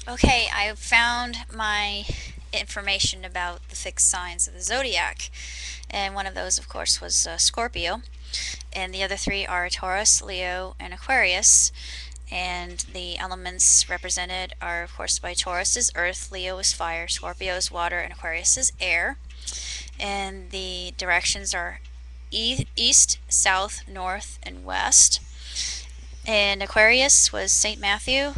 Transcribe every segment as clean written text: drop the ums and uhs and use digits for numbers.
Okay, I found my information about the fixed signs of the zodiac, and one of those, of course, was Scorpio, and the other three are Taurus, Leo, and Aquarius. And the elements represented are, of course, by Taurus is earth, Leo is fire, Scorpio is water, and Aquarius is air. And the directions are east, south, north, and west. And Aquarius was St. Matthew,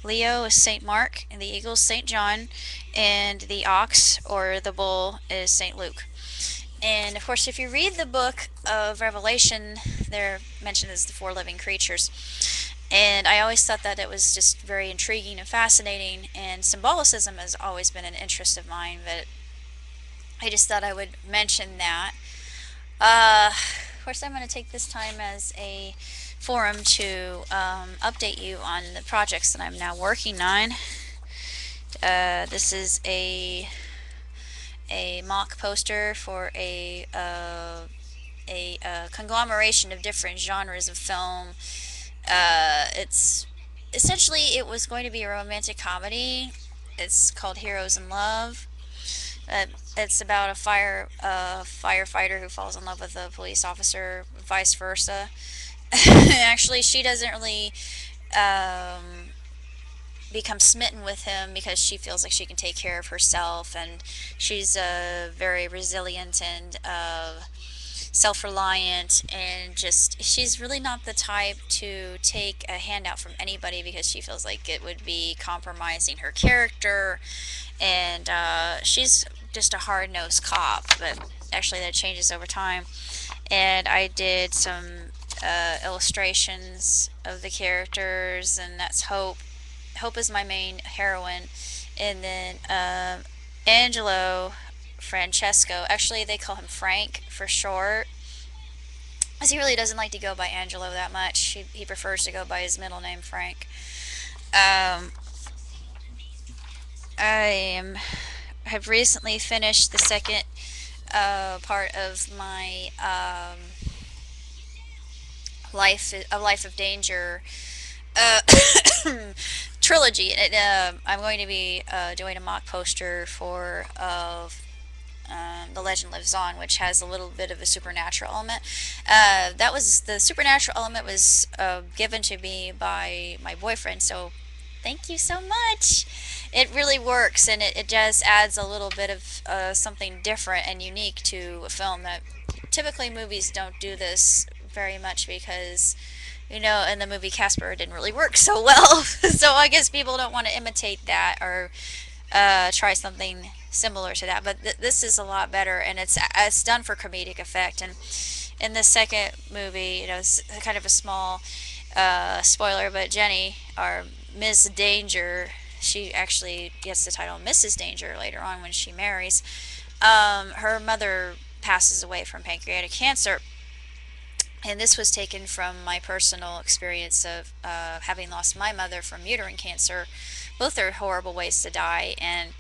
Leo is St. Mark, and the eagle is St. John, and the ox or the bull is St. Luke. And of course, if you read the book of Revelation, they're mentioned as the four living creatures. And I always thought that it was just very intriguing and fascinating, and symbolicism has always been an interest of mine, but I just thought I would mention that. Of course, I'm going to take this time as a forum to update you on the projects that I'm now working on. This is a mock poster for a conglomeration of different genres of film. It's essentially it was going to be a romantic comedy. It's called Heroes in Love. Uh, it's about firefighter who falls in love with a police officer, vice versa. Actually, she doesn't really um, become smitten with him because she feels like she can take care of herself, and she's very resilient and self-reliant, and just she's really not the type to take a handout from anybody because she feels like it would be compromising her character, and she's just a hard-nosed cop, but actually that changes over time. And I did some illustrations of the characters, and that's Hope. Hope is my main heroine, and then Angelo Francesco. Actually, they call him Frank for short, as he really doesn't like to go by Angelo that much. He prefers to go by his middle name, Frank. Um, I am have recently finished the second part of my life of danger uh, trilogy. I'm going to be doing a mock poster for The Legend Lives On, which has a little bit of a supernatural element. That was the supernatural element was given to me by my boyfriend, so thank you so much. It really works, and it just adds a little bit of something different and unique to a film that typically movies don't do this very much because in the movie Casper it didn't really work so well. So I guess people don't want to imitate that or try something similar to that. But this is a lot better, and it's done for comedic effect. And in the second movie, it's kind of a small spoiler, but Jenny, or Miss Danger, she actually gets the title Mrs. Danger later on when she marries. Her mother passes away from pancreatic cancer, and this was taken from my personal experience of having lost my mother from uterine cancer. Both are horrible ways to die, and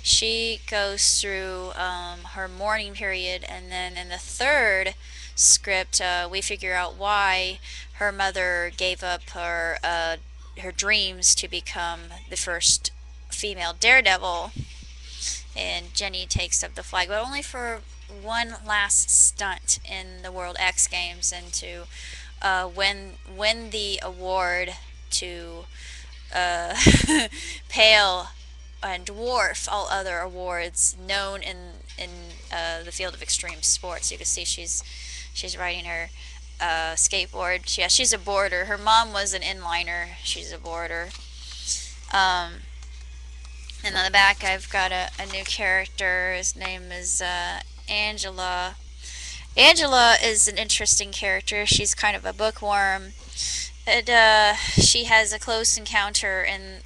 she goes through her mourning period, and then in the third script, we figure out why her mother gave up her dreams to become the first female daredevil, and Jenny takes up the flag, but only for one last stunt in the World X Games, and to win the award to uh, pale and dwarf all other awards known in the field of extreme sports. You can see she's riding her skateboard. Yeah, she's a boarder. Her mom was an inliner. She's a boarder. Um, and on the back, I've got a new character. His name is Angela. Angela is an interesting character. She's kind of a bookworm. She has a close encounter, and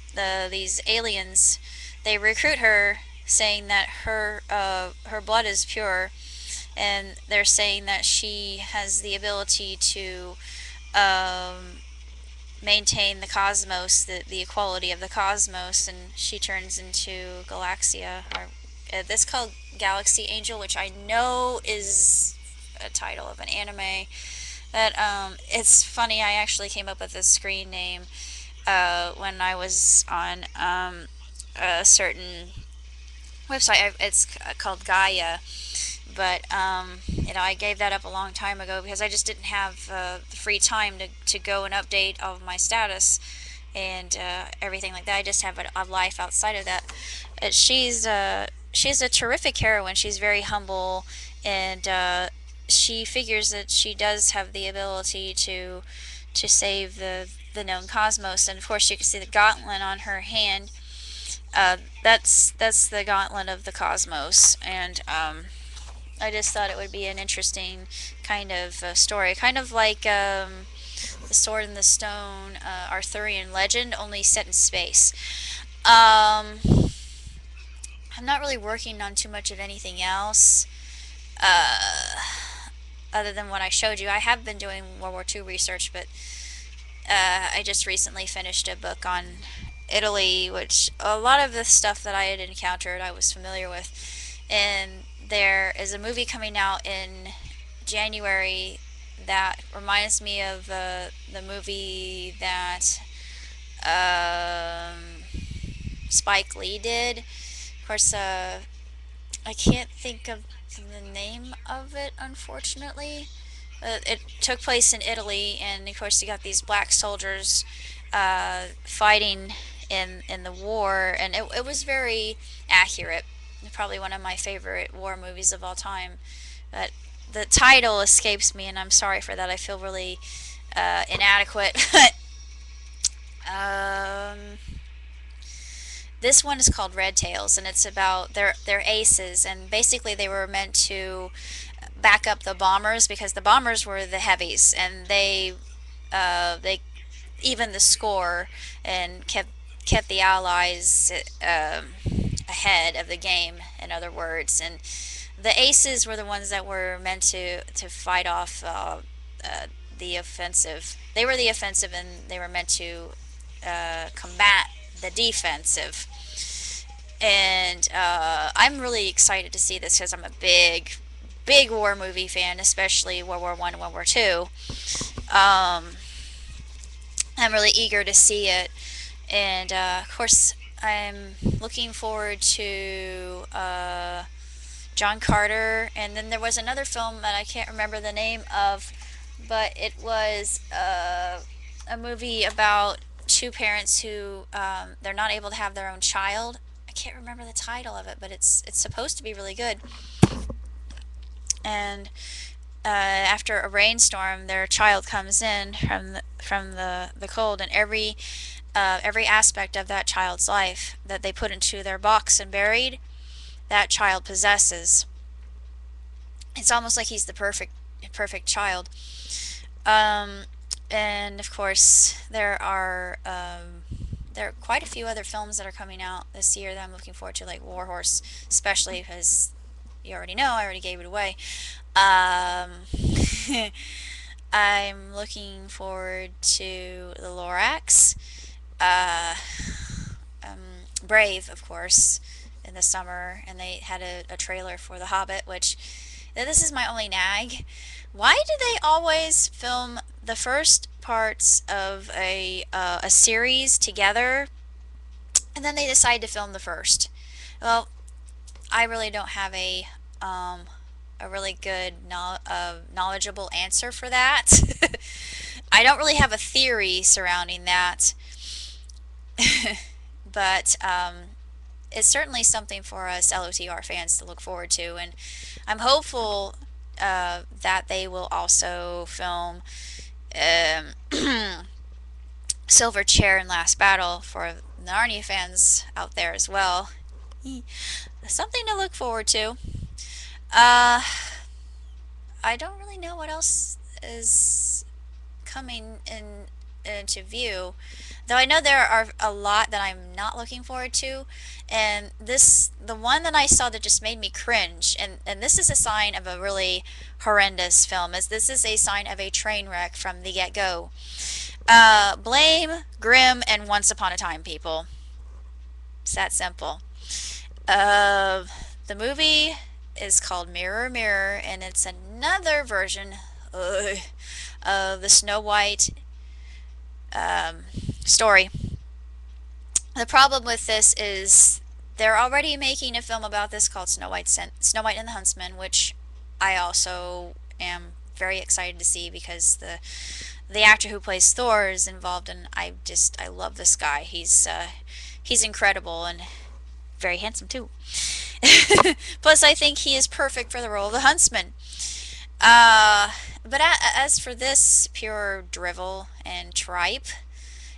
these aliens, they recruit her, saying that her blood is pure, and they're saying that she has the ability to um, maintain the cosmos, the equality of the cosmos, and she turns into Galaxia, or this called Galaxy Angel, which I know is a title of an anime. But it's funny. I actually came up with this screen name when I was on a certain website. It's called Gaia, but I gave that up a long time ago because I just didn't have the free time to go and update all of my status and everything like that. I just have a life outside of that. She's a terrific heroine. She's very humble, and she figures that she does have the ability to save the known cosmos. And of course, you can see the gauntlet on her hand. That's the gauntlet of the cosmos, and I just thought it would be an interesting kind of story, kind of like the Sword and the Stone Arthurian legend, only set in space. Um, I'm not really working on too much of anything else other than what I showed you. I have been doing World War II research, but I just recently finished a book on Italy, which a lot of the stuff that I had encountered I was familiar with. And there is a movie coming out in January that reminds me of the movie that um, Spike Lee did. Of course, I can't think of the name of it, unfortunately. It took place in Italy, and of course, you got these black soldiers fighting in the war, and it was very accurate. Probably one of my favorite war movies of all time. But the title escapes me, and I'm sorry for that. I feel really inadequate. um, this one is called Red Tails, and it's about their aces, and basically they were meant to back up the bombers because the bombers were the heavies, and they even the score and kept the Allies ahead of the game. In other words, and the aces were the ones that were meant to fight off the offensive. They were the offensive, and they were meant to combat the defensive. And I'm really excited to see this because I'm a big war movie fan, especially World War One and World War Two. Um, I'm really eager to see it, and of course, I'm looking forward to John Carter. And then there was another film that I can't remember the name of, but it was a movie about two parents who they're not able to have their own child. I can't remember the title of it, but it's supposed to be really good. And after a rainstorm, their child comes in from the cold, and every aspect of that child's life that they put into their box and buried, that child possesses. It's almost like he's the perfect child. Um, and of course, there are quite a few other films that are coming out this year that I'm looking forward to, like Warhorse, especially because you already know I already gave it away. Um, I'm looking forward to the Lorax. Uh, Brave, of course, in the summer, and they had a trailer for The Hobbit, which this is my only nag. Why do they always film the first parts of a series together, and then they decide to film the first? Well, I really don't have um, a really good knowledgeable answer for that. I don't really have a theory surrounding that, but it's certainly something for us LOTR fans to look forward to, and I'm hopeful that they will also film Silver Chair and Last Battle for Narnia fans out there as well. Something to look forward to. Uh, I don't really know what else is coming into view. Though I know there are a lot that I'm not looking forward to, and the one that I saw that just made me cringe, and this is a sign of a really horrendous film, as this is a sign of a train wreck from the get-go. Blame, Grimm, and Once Upon a Time, people. It's that simple. Uh, the movie is called Mirror Mirror, and it's another version uh, of the Snow White um, story. The problem with this is they're already making a film about this called Snow White and the Huntsman, which I also am very excited to see because the actor who plays Thor is involved, and I love this guy. He's incredible and very handsome too. Plus, I think he is perfect for the role of the Huntsman. Uh, but as for this pure drivel and tripe,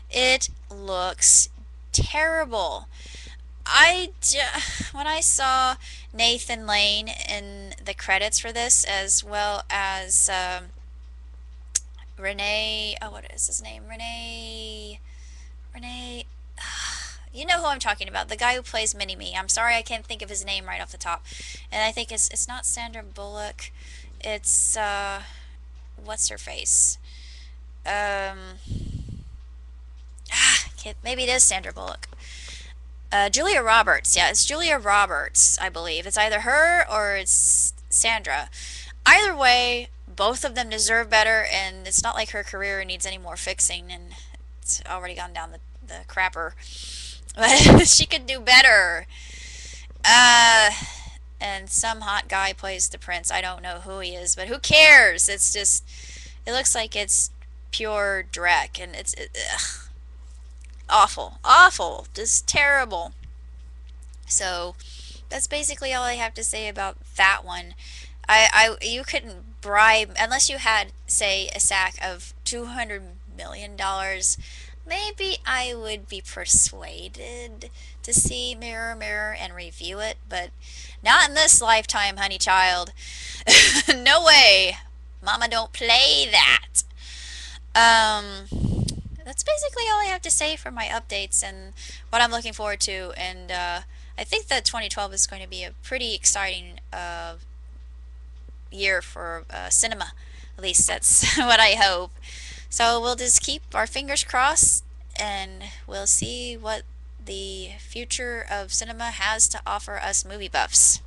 it looks terrible. When I saw Nathan Lane in the credits for this, as well as Renee, oh, what is his name? Renee, you know who I'm talking about, the guy who plays Mini Me. I'm sorry I can't think of his name right off the top. And I think it's not Sandra Bullock. It's what's her face? Um, maybe it is Sandra Bullock. Julia Roberts. Yeah, it's Julia Roberts, I believe. It's either her or it's Sandra. Either way, both of them deserve better, and it's not like her career needs any more fixing, and it's already gone down the crapper. But she could do better. Uh, and some hot guy plays the prince. I don't know who he is, but who cares? It's just, it looks like it's pure dreck, and ugh, awful, awful, just terrible. So that's basically all I have to say about that one. You couldn't bribe unless you had, say, a sack of $200 million. Maybe I would be persuaded to see Mirror Mirror and review it, but not in this lifetime, honey child. No way. Mama don't play that. Um, that's basically all I have to say for my updates and what I'm looking forward to. And I think that 2012 is going to be a pretty exciting year for cinema. At least that's what I hope. So we'll just keep our fingers crossed and we'll see what the future of cinema has to offer us movie buffs.